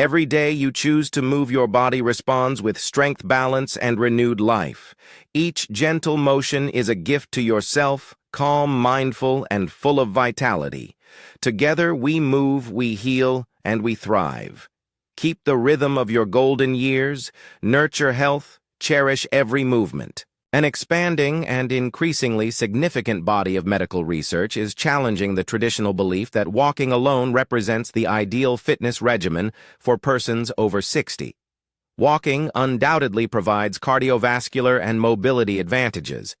Every day you choose to move, your body responds with strength, balance, and renewed life. Each gentle motion is a gift to yourself, calm, mindful, and full of vitality. Together we move, we heal, and we thrive. Keep the rhythm of your golden years, nurture health, cherish every movement. An expanding and increasingly significant body of medical research is challenging the traditional belief that walking alone represents the ideal fitness regimen for persons over 60. Walking undoubtedly provides cardiovascular and mobility advantages.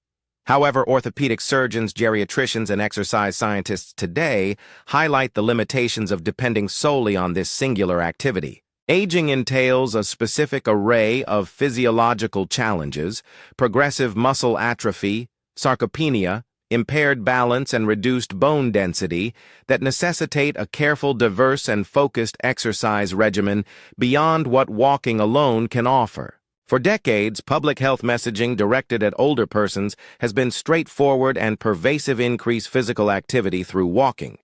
However, orthopedic surgeons, geriatricians, and exercise scientists today highlight the limitations of depending solely on this singular activity. Aging entails a specific array of physiological challenges: progressive muscle atrophy, sarcopenia, impaired balance, and reduced bone density that necessitate a careful, diverse, and focused exercise regimen beyond what walking alone can offer. For decades, public health messaging directed at older persons has been straightforward and pervasive: increase physical activity through walking.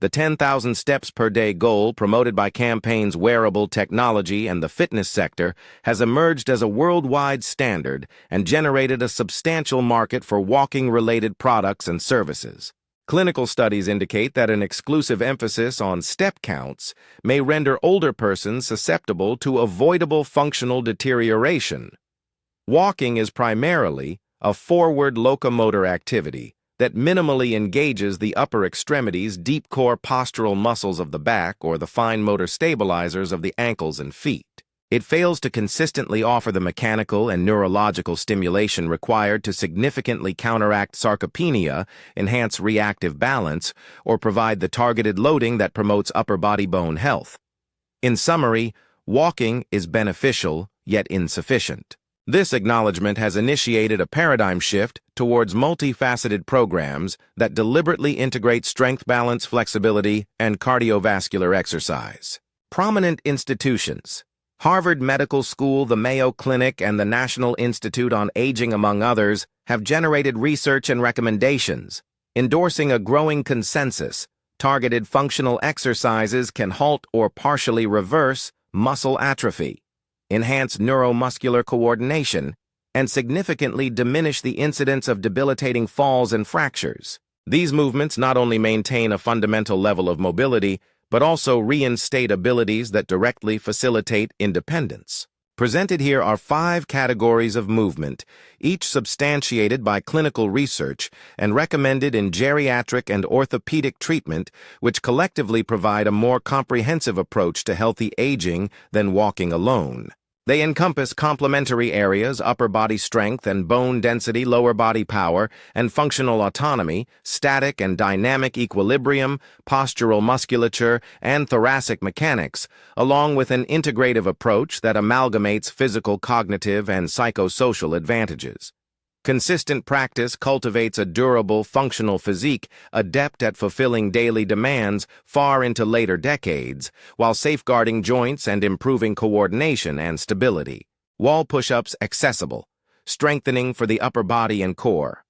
The 10,000 steps per day goal, promoted by campaigns wearable technology and the fitness sector, has emerged as a worldwide standard and generated a substantial market for walking-related products and services. Clinical studies indicate that an exclusive emphasis on step counts may render older persons susceptible to avoidable functional deterioration. Walking is primarily a forward locomotor activity that minimally engages the upper extremities, deep core postural muscles of the back, or the fine motor stabilizers of the ankles and feet. It fails to consistently offer the mechanical and neurological stimulation required to significantly counteract sarcopenia, enhance reactive balance, or provide the targeted loading that promotes upper body bone health. In summary, walking is beneficial, yet insufficient. This acknowledgement has initiated a paradigm shift towards multifaceted programs that deliberately integrate strength, balance, flexibility, and cardiovascular exercise. Prominent institutions: Harvard Medical School, the Mayo Clinic, and the National Institute on Aging, among others, have generated research and recommendations, endorsing a growing consensus. Targeted functional exercises can halt or partially reverse muscle atrophy, enhance neuromuscular coordination, and significantly diminish the incidence of debilitating falls and fractures. These movements not only maintain a fundamental level of mobility, but also reinstate abilities that directly facilitate independence. Presented here are 5 categories of movement, each substantiated by clinical research and recommended in geriatric and orthopedic treatment, which collectively provide a more comprehensive approach to healthy aging than walking alone. They encompass complementary areas: upper body strength and bone density, lower body power and functional autonomy, static and dynamic equilibrium, postural musculature, and thoracic mechanics, along with an integrative approach that amalgamates physical, cognitive, and psychosocial advantages. Consistent practice cultivates a durable, functional physique, adept at fulfilling daily demands far into later decades, while safeguarding joints and improving coordination and stability. Wall push-ups accessible, strengthening for the upper body and core.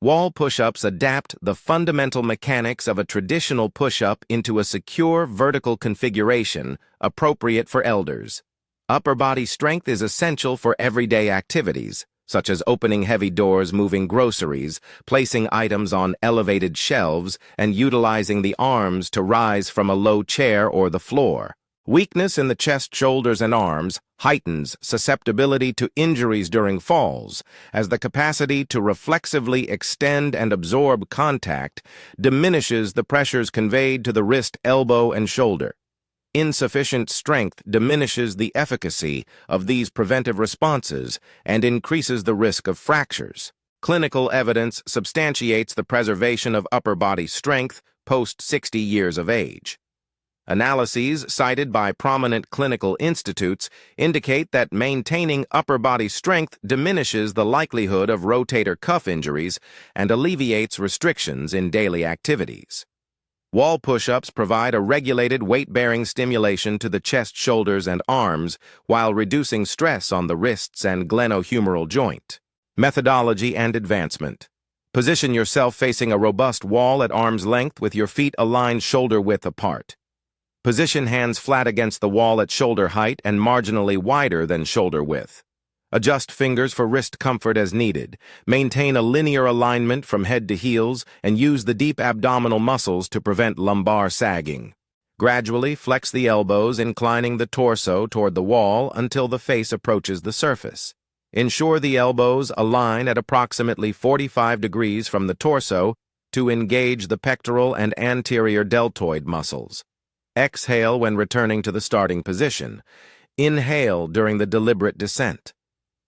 Wall push-ups adapt the fundamental mechanics of a traditional push-up into a secure vertical configuration appropriate for elders. Upper body strength is essential for everyday activities, such as opening heavy doors, moving groceries, placing items on elevated shelves, and utilizing the arms to rise from a low chair or the floor. Weakness in the chest, shoulders, and arms heightens susceptibility to injuries during falls, as the capacity to reflexively extend and absorb contact diminishes the pressures conveyed to the wrist, elbow, and shoulder. Insufficient strength diminishes the efficacy of these preventive responses and increases the risk of fractures. Clinical evidence substantiates the preservation of upper body strength post 60 years of age. Analyses cited by prominent clinical institutes indicate that maintaining upper body strength diminishes the likelihood of rotator cuff injuries and alleviates restrictions in daily activities. Wall push-ups provide a regulated weight-bearing stimulation to the chest, shoulders, and arms while reducing stress on the wrists and glenohumeral joint. Methodology and advancement. Position yourself facing a robust wall at arm's length with your feet aligned shoulder-width apart. Position hands flat against the wall at shoulder height and marginally wider than shoulder width. Adjust fingers for wrist comfort as needed. Maintain a linear alignment from head to heels and use the deep abdominal muscles to prevent lumbar sagging. Gradually flex the elbows, inclining the torso toward the wall until the face approaches the surface. Ensure the elbows align at approximately 45 degrees from the torso to engage the pectoral and anterior deltoid muscles. Exhale when returning to the starting position. Inhale during the deliberate descent.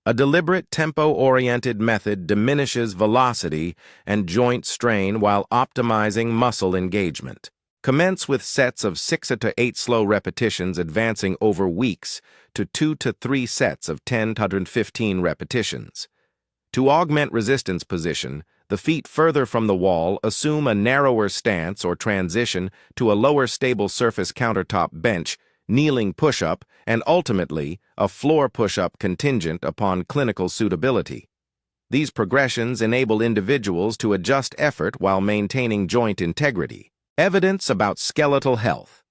A deliberate tempo-oriented method diminishes velocity and joint strain while optimizing muscle engagement. Commence with sets of 6 to 8 slow repetitions, advancing over weeks to 2 to 3 sets of 10 to 15 repetitions. To augment resistance position, the feet further from the wall assume a narrower stance or transition to a lower stable surface countertop bench, kneeling push-up, and ultimately a floor push-up contingent upon clinical suitability. These progressions enable individuals to adjust effort while maintaining joint integrity. Evidence about skeletal health.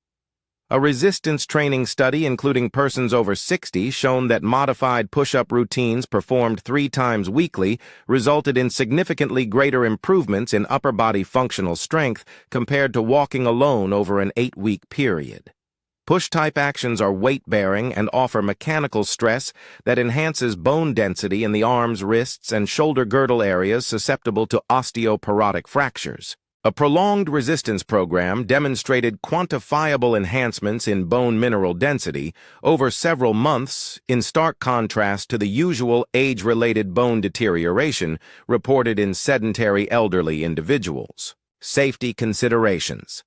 A resistance training study including persons over 60 shown that modified push-up routines performed 3 times weekly resulted in significantly greater improvements in upper body functional strength compared to walking alone over an 8-week period. Push-type actions are weight-bearing and offer mechanical stress that enhances bone density in the arms, wrists, and shoulder girdle areas susceptible to osteoporotic fractures. A prolonged resistance program demonstrated quantifiable enhancements in bone mineral density over several months, in stark contrast to the usual age-related bone deterioration reported in sedentary elderly individuals. Safety considerations.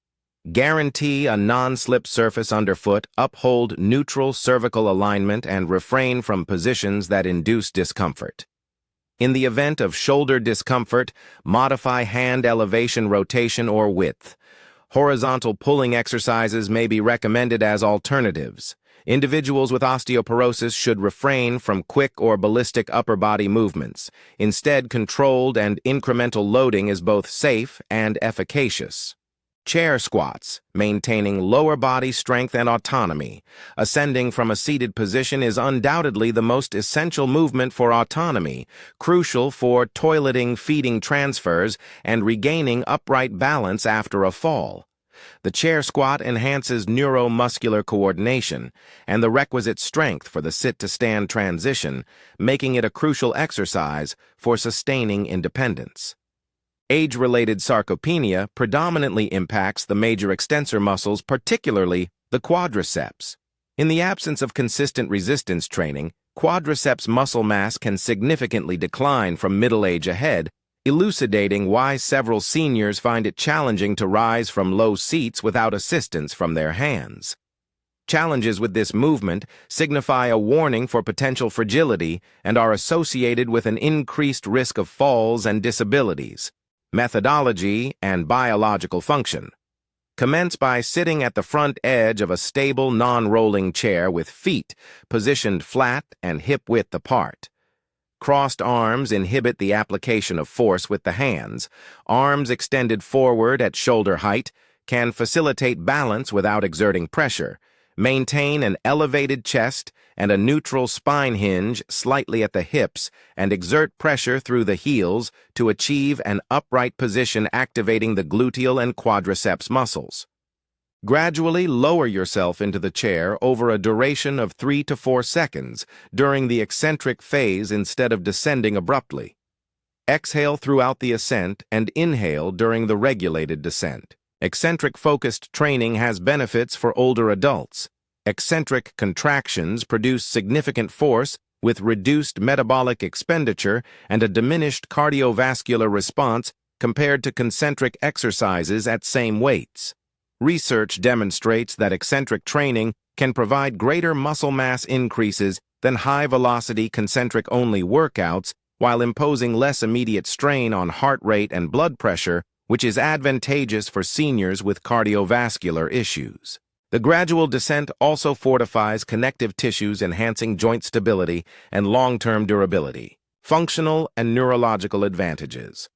Guarantee a non-slip surface underfoot, uphold neutral cervical alignment, and refrain from positions that induce discomfort. In the event of shoulder discomfort, modify hand elevation, rotation, or width. Horizontal pulling exercises may be recommended as alternatives. Individuals with osteoporosis should refrain from quick or ballistic upper body movements. Instead, controlled and incremental loading is both safe and efficacious. Chair squats, maintaining lower body strength and autonomy. Ascending from a seated position is undoubtedly the most essential movement for autonomy, crucial for toileting, feeding transfers, and regaining upright balance after a fall. The chair squat enhances neuromuscular coordination and the requisite strength for the sit-to-stand transition, making it a crucial exercise for sustaining independence. Age-related sarcopenia predominantly impacts the major extensor muscles, particularly the quadriceps. In the absence of consistent resistance training, quadriceps muscle mass can significantly decline from middle age ahead, elucidating why several seniors find it challenging to rise from low seats without assistance from their hands. Challenges with this movement signify a warning for potential fragility and are associated with an increased risk of falls and disabilities. Methodology and biological function. Commence by sitting at the front edge of a stable, non-rolling chair with feet positioned flat and hip-width apart. Crossed arms inhibit the application of force with the hands. Arms extended forward at shoulder height can facilitate balance without exerting pressure. Maintain an elevated chest and a neutral spine hinge slightly at the hips and exert pressure through the heels to achieve an upright position, activating the gluteal and quadriceps muscles. Gradually lower yourself into the chair over a duration of 3 to 4 seconds during the eccentric phase instead of descending abruptly. Exhale throughout the ascent and inhale during the regulated descent. Eccentric-focused training has benefits for older adults. Eccentric contractions produce significant force with reduced metabolic expenditure and a diminished cardiovascular response compared to concentric exercises at same weights. Research demonstrates that eccentric training can provide greater muscle mass increases than high-velocity concentric-only workouts while imposing less immediate strain on heart rate and blood pressure, which is advantageous for seniors with cardiovascular issues. The gradual descent also fortifies connective tissues, enhancing joint stability and long-term durability. Functional and neurological advantages.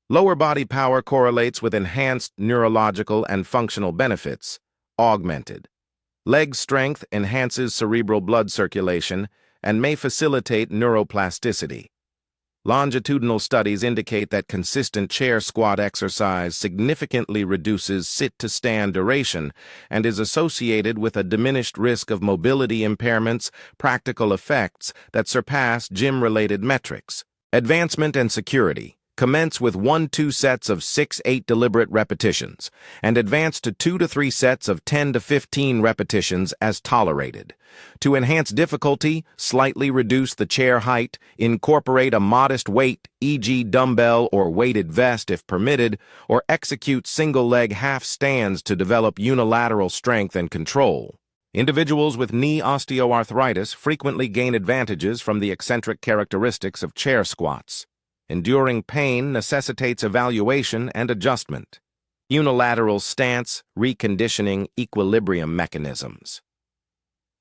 Lower body power correlates with enhanced neurological and functional benefits, augmented. Leg strength enhances cerebral blood circulation and may facilitate neuroplasticity. Longitudinal studies indicate that consistent chair squat exercise significantly reduces sit-to-stand duration and is associated with a diminished risk of mobility impairments, practical effects that surpass gym-related metrics. Advancement and security. Commence with 1-2 sets of 6-8 deliberate repetitions, and advance to 2 to 3 sets of 10 to 15 repetitions as tolerated. To enhance difficulty, slightly reduce the chair height, incorporate a modest weight, e.g. dumbbell or weighted vest if permitted, or execute single-leg half stands to develop unilateral strength and control. Individuals with knee osteoarthritis frequently gain advantages from the eccentric characteristics of chair squats. Enduring pain necessitates evaluation and adjustment. Unilateral stance, reconditioning, equilibrium mechanisms.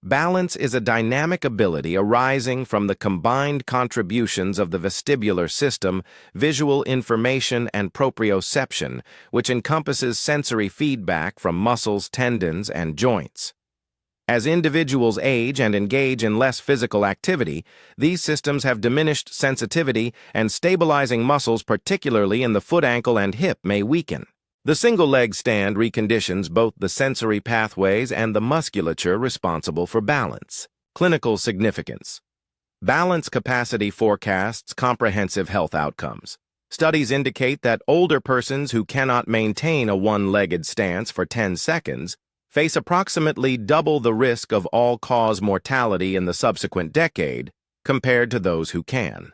Balance is a dynamic ability arising from the combined contributions of the vestibular system, visual information, and proprioception, which encompasses sensory feedback from muscles, tendons, and joints. As individuals age and engage in less physical activity, these systems have diminished sensitivity, and stabilizing muscles, particularly in the foot, ankle, and hip, may weaken. The single-leg stand reconditions both the sensory pathways and the musculature responsible for balance. Clinical significance. Balance capacity forecasts comprehensive health outcomes. Studies indicate that older persons who cannot maintain a one-legged stance for 10 seconds face approximately double the risk of all-cause mortality in the subsequent decade compared to those who can.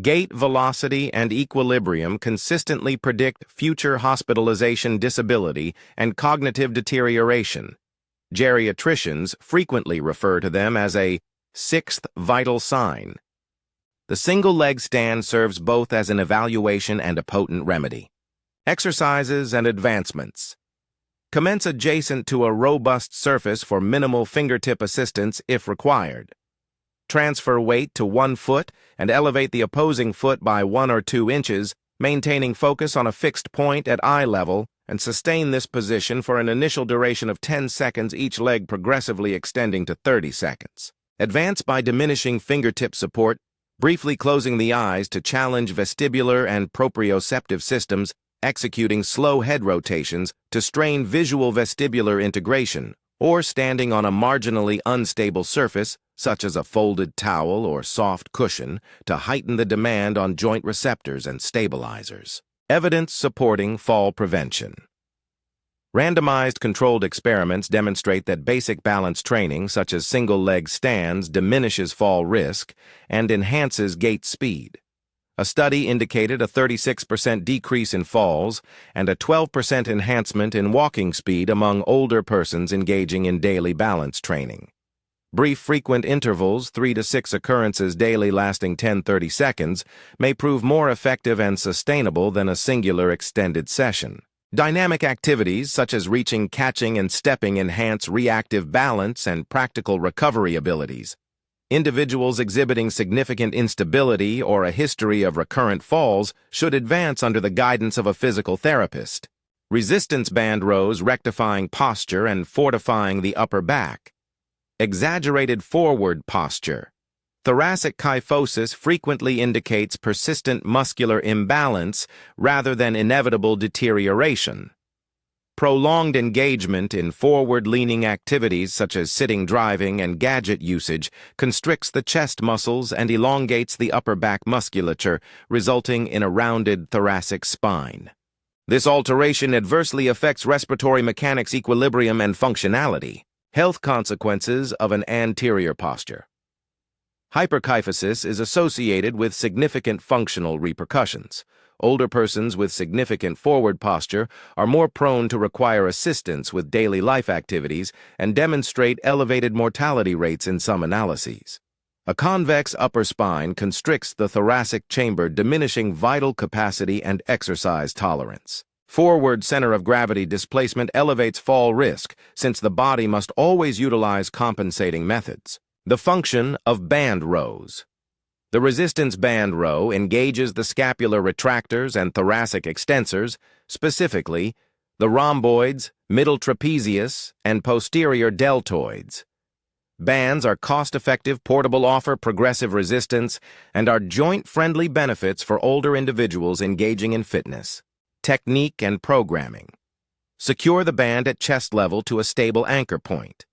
Gait velocity and equilibrium consistently predict future hospitalization, disability, and cognitive deterioration. Geriatricians frequently refer to them as a sixth vital sign. The single-leg stand serves both as an evaluation and a potent remedy. Exercises and advancements. Commence adjacent to a robust surface for minimal fingertip assistance if required. Transfer weight to one foot and elevate the opposing foot by 1 or 2 inches, maintaining focus on a fixed point at eye level, and sustain this position for an initial duration of 10 seconds, each leg progressively extending to 30 seconds. Advance by diminishing fingertip support, briefly closing the eyes to challenge vestibular and proprioceptive systems, executing slow head rotations to strain visual vestibular integration, or standing on a marginally unstable surface, such as a folded towel or soft cushion, to heighten the demand on joint receptors and stabilizers. Evidence supporting fall prevention. Randomized controlled experiments demonstrate that basic balance training, such as single-leg stands, diminishes fall risk and enhances gait speed. A study indicated a 36% decrease in falls and a 12% enhancement in walking speed among older persons engaging in daily balance training. Brief frequent intervals, 3 to 6 occurrences daily lasting 10-30 seconds, may prove more effective and sustainable than a singular extended session. Dynamic activities such as reaching, catching, and stepping enhance reactive balance and practical recovery abilities. Individuals exhibiting significant instability or a history of recurrent falls should advance under the guidance of a physical therapist. Resistance band rows rectifying posture and fortifying the upper back. Exaggerated forward posture. Thoracic kyphosis frequently indicates persistent muscular imbalance rather than inevitable deterioration. Prolonged engagement in forward-leaning activities such as sitting, driving, and gadget usage constricts the chest muscles and elongates the upper back musculature, resulting in a rounded thoracic spine. This alteration adversely affects respiratory mechanics, equilibrium, and functionality. Health consequences of an anterior posture. Hyperkyphosis is associated with significant functional repercussions. Older persons with significant forward posture are more prone to require assistance with daily life activities and demonstrate elevated mortality rates in some analyses. A convex upper spine constricts the thoracic chamber, diminishing vital capacity and exercise tolerance. Forward center of gravity displacement elevates fall risk, since the body must always utilize compensating methods. The function of band rows. The resistance band row engages the scapular retractors and thoracic extensors, specifically the rhomboids, middle trapezius, and posterior deltoids. Bands are cost-effective, portable, offer progressive resistance, and are joint-friendly benefits for older individuals engaging in fitness. Technique and programming. Secure the band at chest level to a stable anchor point.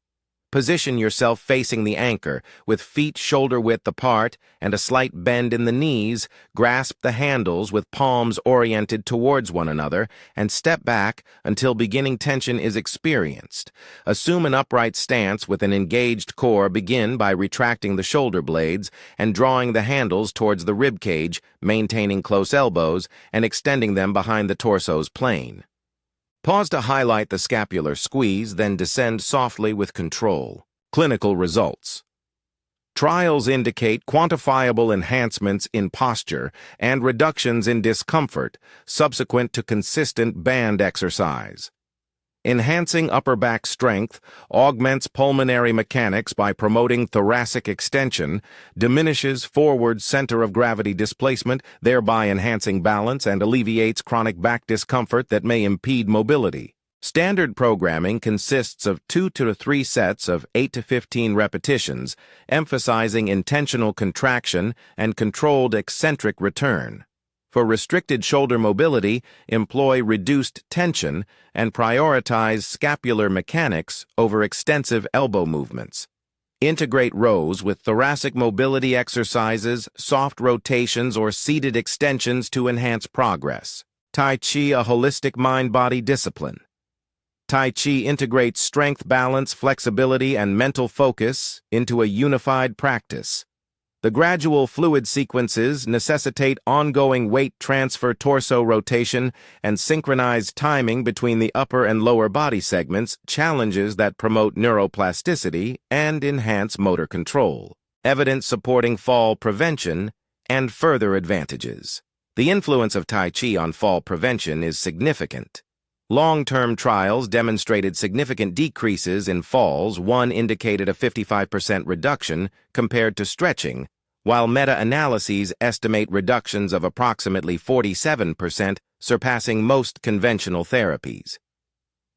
Position yourself facing the anchor, with feet shoulder-width apart and a slight bend in the knees. Grasp the handles with palms oriented towards one another and step back until beginning tension is experienced. Assume an upright stance with an engaged core. Begin by retracting the shoulder blades and drawing the handles towards the rib cage, maintaining close elbows and extending them behind the torso's plane. Pause to highlight the scapular squeeze, then descend softly with control. Clinical results. Trials indicate quantifiable enhancements in posture and reductions in discomfort subsequent to consistent band exercise. Enhancing upper back strength augments pulmonary mechanics by promoting thoracic extension, diminishes forward center of gravity displacement, thereby enhancing balance, and alleviates chronic back discomfort that may impede mobility. Standard programming consists of 2 to 3 sets of 8 to 15 repetitions, emphasizing intentional contraction and controlled eccentric return. For restricted shoulder mobility, employ reduced tension and prioritize scapular mechanics over extensive elbow movements. Integrate rows with thoracic mobility exercises, soft rotations, or seated extensions to enhance progress. Tai Chi, a holistic mind-body discipline. Tai Chi integrates strength, balance, flexibility, and mental focus into a unified practice. The gradual fluid sequences necessitate ongoing weight transfer, torso rotation, and synchronized timing between the upper and lower body segments, challenges that promote neuroplasticity and enhance motor control. Evidence supporting fall prevention and further advantages. The influence of Tai Chi on fall prevention is significant. Long-term trials demonstrated significant decreases in falls. One indicated a 55% reduction compared to stretching, while meta-analyses estimate reductions of approximately 47%, surpassing most conventional therapies.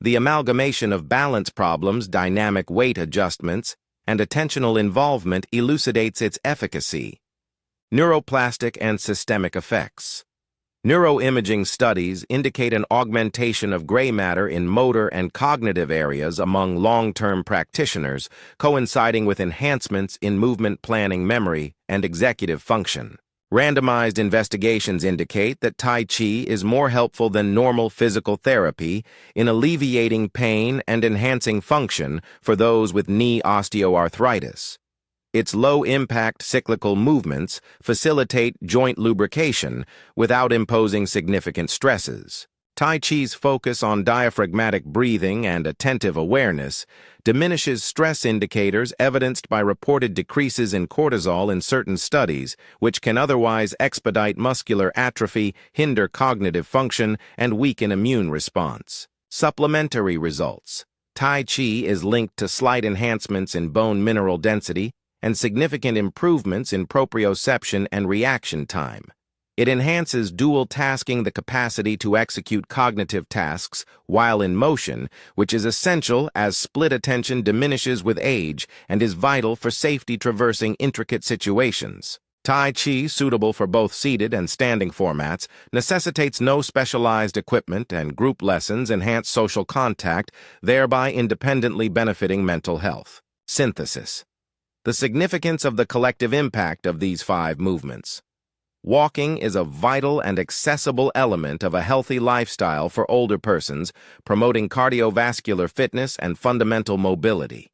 The amalgamation of balance problems, dynamic weight adjustments, and attentional involvement elucidates its efficacy. Neuroplastic and systemic effects. Neuroimaging studies indicate an augmentation of gray matter in motor and cognitive areas among long-term practitioners, coinciding with enhancements in movement planning, memory, and executive function. Randomized investigations indicate that Tai Chi is more helpful than normal physical therapy in alleviating pain and enhancing function for those with knee osteoarthritis. Its low-impact cyclical movements facilitate joint lubrication without imposing significant stresses. Tai Chi's focus on diaphragmatic breathing and attentive awareness diminishes stress indicators evidenced by reported decreases in cortisol in certain studies, which can otherwise expedite muscular atrophy, hinder cognitive function, and weaken immune response. Supplementary results. Tai Chi is linked to slight enhancements in bone mineral density and significant improvements in proprioception and reaction time. It enhances dual tasking, the capacity to execute cognitive tasks while in motion, which is essential as split attention diminishes with age and is vital for safety traversing intricate situations. Tai Chi, suitable for both seated and standing formats, necessitates no specialized equipment, and group lessons enhance social contact, thereby independently benefiting mental health. Synthesis. The significance of the collective impact of these 5 movements. Walking is a vital and accessible element of a healthy lifestyle for older persons, promoting cardiovascular fitness and fundamental mobility.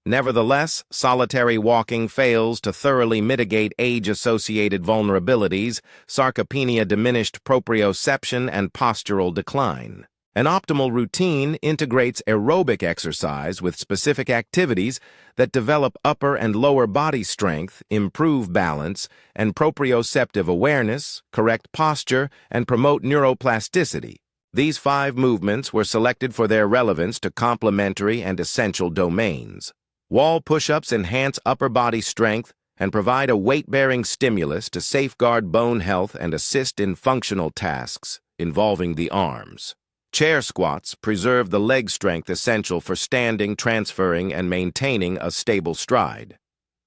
Nevertheless, solitary walking fails to thoroughly mitigate age-associated vulnerabilities, sarcopenia, diminished proprioception, and postural decline. An optimal routine integrates aerobic exercise with specific activities that develop upper and lower body strength, improve balance and proprioceptive awareness, correct posture, and promote neuroplasticity. These 5 movements were selected for their relevance to complementary and essential domains. Wall push-ups enhance upper body strength and provide a weight-bearing stimulus to safeguard bone health and assist in functional tasks involving the arms. Chair squats preserve the leg strength essential for standing, transferring, and maintaining a stable stride.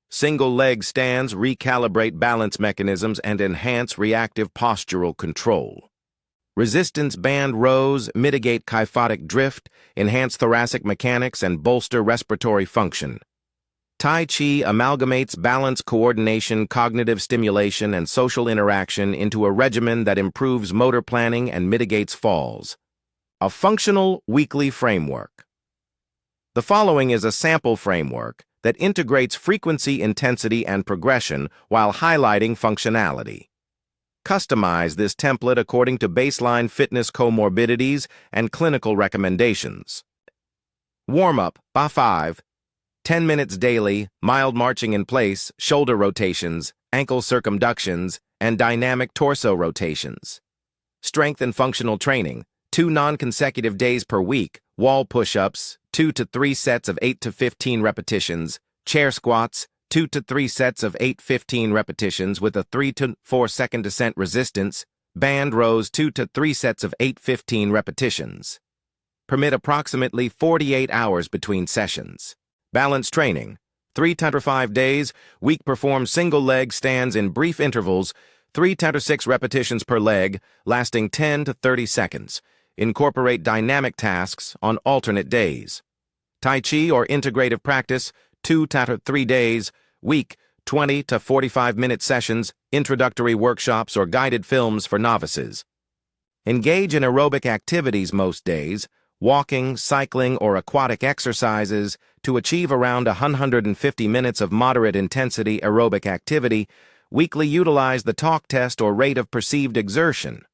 Single leg stands recalibrate balance mechanisms and enhance reactive postural control. Resistance band rows mitigate kyphotic drift, enhance thoracic mechanics, and bolster respiratory function. Tai Chi amalgamates balance, coordination, cognitive stimulation, and social interaction into a regimen that improves motor planning and mitigates falls. A functional weekly framework. The following is a sample framework that integrates frequency, intensity, and progression while highlighting functionality. Customize this template according to baseline fitness comorbidities and clinical recommendations. Warm-up, by 5, 10 minutes daily, mild marching in place, shoulder rotations, ankle circumductions, and dynamic torso rotations. Strength and functional training, 2 non-consecutive days per week, wall push-ups, 2 to 3 sets of 8 to 15 repetitions, chair squats, 2 to 3 sets of 8-15 repetitions with a 3 to 4 second descent resistance, band rows 2 to 3 sets of 8-15 repetitions. Permit approximately 48 hours between sessions. Balance training, 3 to 5 days, week perform single leg stands in brief intervals, 3 to 6 repetitions per leg, lasting 10 to 30 seconds. Incorporate dynamic tasks on alternate days. Tai Chi or integrative practice, 2 to 3 days, week, 20 to 45-minute sessions, introductory workshops, or guided films for novices. Engage in aerobic activities most days, walking, cycling, or aquatic exercises to achieve around 150 minutes of moderate-intensity aerobic activity. Weekly utilize the talk test or rate of perceived exertion.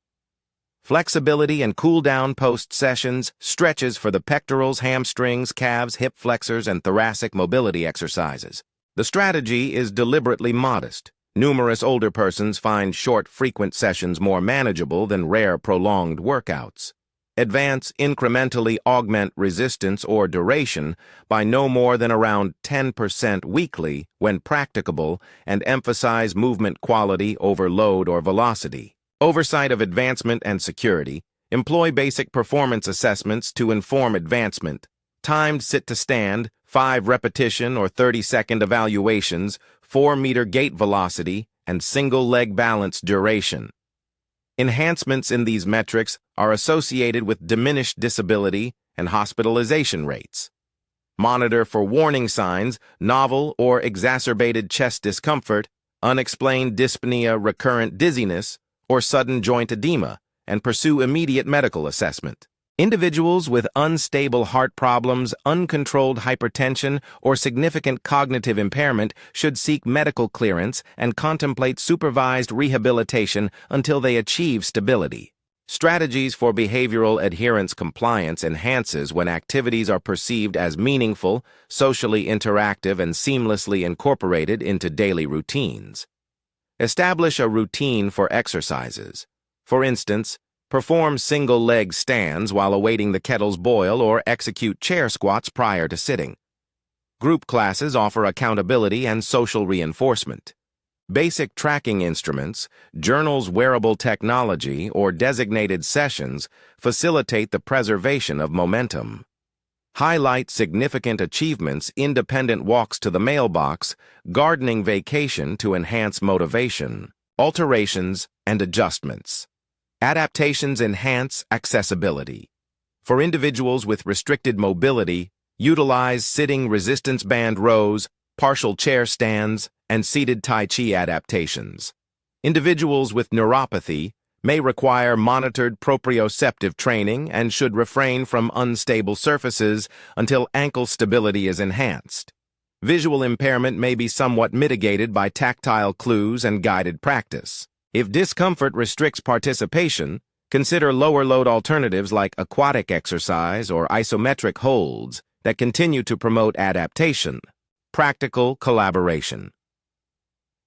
Flexibility and cool-down post-sessions, stretches for the pectorals, hamstrings, calves, hip flexors, and thoracic mobility exercises. The strategy is deliberately modest. Numerous older persons find short, frequent sessions more manageable than rare, prolonged workouts. Advance incrementally augment resistance or duration by no more than around 10% weekly when practicable, and emphasize movement quality over load or velocity. Oversight of advancement and security. Employ basic performance assessments to inform advancement. Timed sit-to-stand, 5 repetition or 30-second evaluations, 4-meter gait velocity, and single-leg balance duration. Enhancements in these metrics are associated with diminished disability and hospitalization rates. Monitor for warning signs, novel or exacerbated chest discomfort, unexplained dyspnea, recurrent dizziness, or sudden joint edema, and pursue immediate medical assessment. Individuals with unstable heart problems, uncontrolled hypertension, or significant cognitive impairment should seek medical clearance and contemplate supervised rehabilitation until they achieve stability. Strategies for behavioral adherence compliance enhances when activities are perceived as meaningful, socially interactive, and seamlessly incorporated into daily routines. Establish a routine for exercises. For instance, perform single-leg stands while awaiting the kettle's boil or execute chair squats prior to sitting. Group classes offer accountability and social reinforcement. Basic tracking instruments, journals, wearable technology, or designated sessions facilitate the preservation of momentum. Highlight significant achievements, independent walks to the mailbox, gardening vacation to enhance motivation, alterations and adjustments. Adaptations enhance accessibility. For individuals with restricted mobility, utilize sitting resistance band rows, partial chair stands, and seated Tai Chi adaptations. Individuals with neuropathy may require monitored proprioceptive training and should refrain from unstable surfaces until ankle stability is enhanced. Visual impairment may be somewhat mitigated by tactile clues and guided practice. If discomfort restricts participation, consider lower load alternatives like aquatic exercise or isometric holds that continue to promote adaptation. Practical collaboration.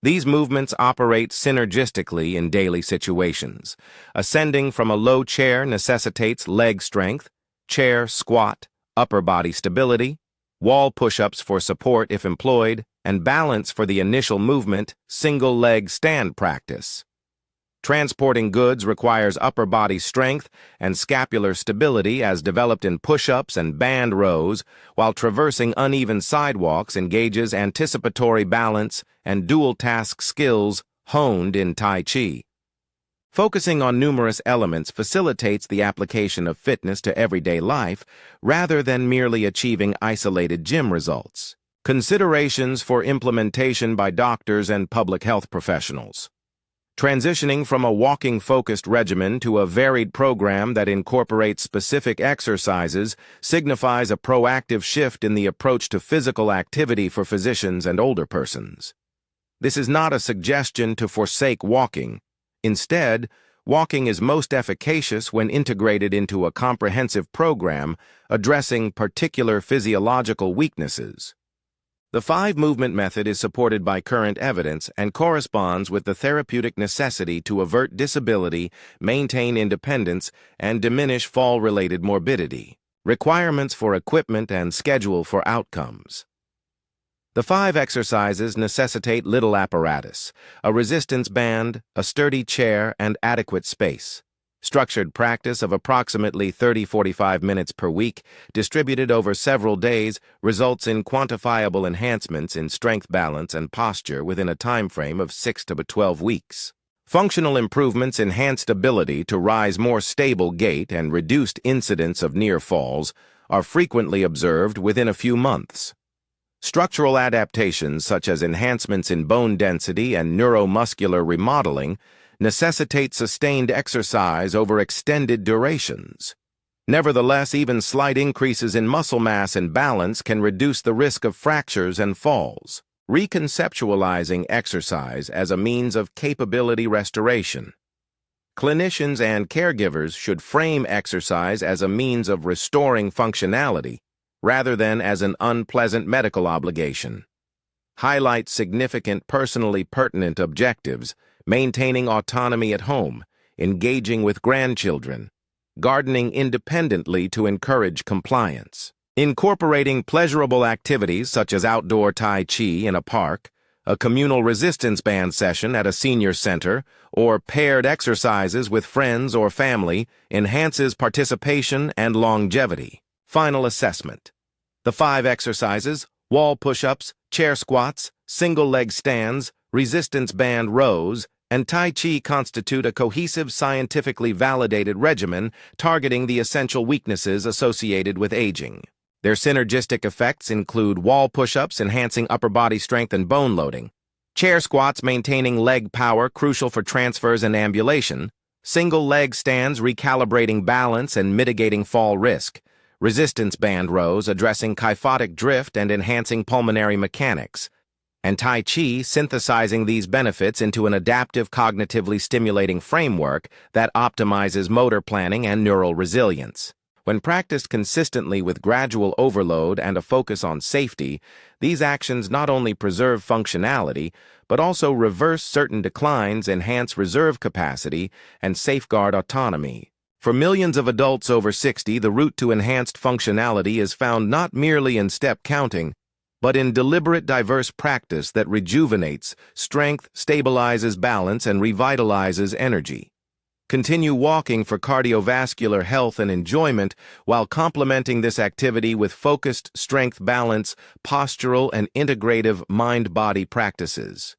These movements operate synergistically in daily situations. Ascending from a low chair necessitates leg strength, chair squat, upper body stability, wall push-ups for support if employed, and balance for the initial movement, single leg stand practice. Transporting goods requires upper body strength and scapular stability as developed in push-ups and band rows, while traversing uneven sidewalks engages anticipatory balance and dual-task skills honed in Tai Chi. Focusing on numerous elements facilitates the application of fitness to everyday life rather than merely achieving isolated gym results. Considerations for implementation by doctors and public health professionals. Transitioning from a walking-focused regimen to a varied program that incorporates specific exercises signifies a proactive shift in the approach to physical activity for physicians and older persons. This is not a suggestion to forsake walking. Instead, walking is most efficacious when integrated into a comprehensive program addressing particular physiological weaknesses. The 5-movement method is supported by current evidence and corresponds with the therapeutic necessity to avert disability, maintain independence, and diminish fall-related morbidity. Requirements for equipment and schedule for outcomes. The 5 exercises necessitate little apparatus, a resistance band, a sturdy chair, and adequate space. Structured practice of approximately 30-45 minutes per week, distributed over several days, results in quantifiable enhancements in strength balance and posture within a time frame of 6 to 12 weeks. Functional improvements enhanced ability to rise more stable gait and reduced incidence of near falls are frequently observed within a few months. Structural adaptations such as enhancements in bone density and neuromuscular remodeling necessitate sustained exercise over extended durations. Nevertheless, even slight increases in muscle mass and balance can reduce the risk of fractures and falls. Reconceptualizing exercise as a means of capability restoration. Clinicians and caregivers should frame exercise as a means of restoring functionality rather than as an unpleasant medical obligation. Highlight significant personally pertinent objectives, maintaining autonomy at home, engaging with grandchildren, gardening independently to encourage compliance, incorporating pleasurable activities such as outdoor Tai Chi in a park, a communal resistance band session at a senior center, or paired exercises with friends or family enhances participation and longevity. Final assessment. The 5 exercises, wall push-ups, chair squats, single leg stands, resistance band rows, and Tai Chi constitute a cohesive, scientifically validated regimen targeting the essential weaknesses associated with aging. Their synergistic effects include wall push-ups enhancing upper body strength and bone loading, chair squats maintaining leg power crucial for transfers and ambulation, single leg stands recalibrating balance and mitigating fall risk, resistance band rows addressing kyphotic drift and enhancing pulmonary mechanics, and Tai Chi synthesizing these benefits into an adaptive cognitively stimulating framework that optimizes motor planning and neural resilience. When practiced consistently with gradual overload and a focus on safety, these actions not only preserve functionality, but also reverse certain declines, enhance reserve capacity, and safeguard autonomy. For millions of adults over 60, the route to enhanced functionality is found not merely in step counting, but in deliberate, diverse practice that rejuvenates, strength, stabilizes balance, and revitalizes energy. Continue walking for cardiovascular health and enjoyment while complementing this activity with focused strength balance, postural, and integrative mind-body practices.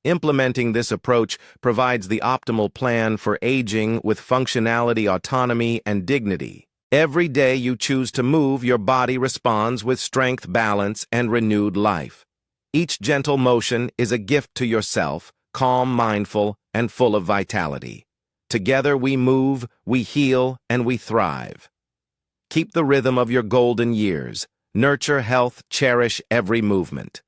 Implementing this approach provides the optimal plan for aging with functionality, autonomy, and dignity. Every day you choose to move, your body responds with strength, balance, and renewed life. Each gentle motion is a gift to yourself, calm, mindful, and full of vitality. Together we move, we heal, and we thrive. Keep the rhythm of your golden years. Nurture health, cherish every movement.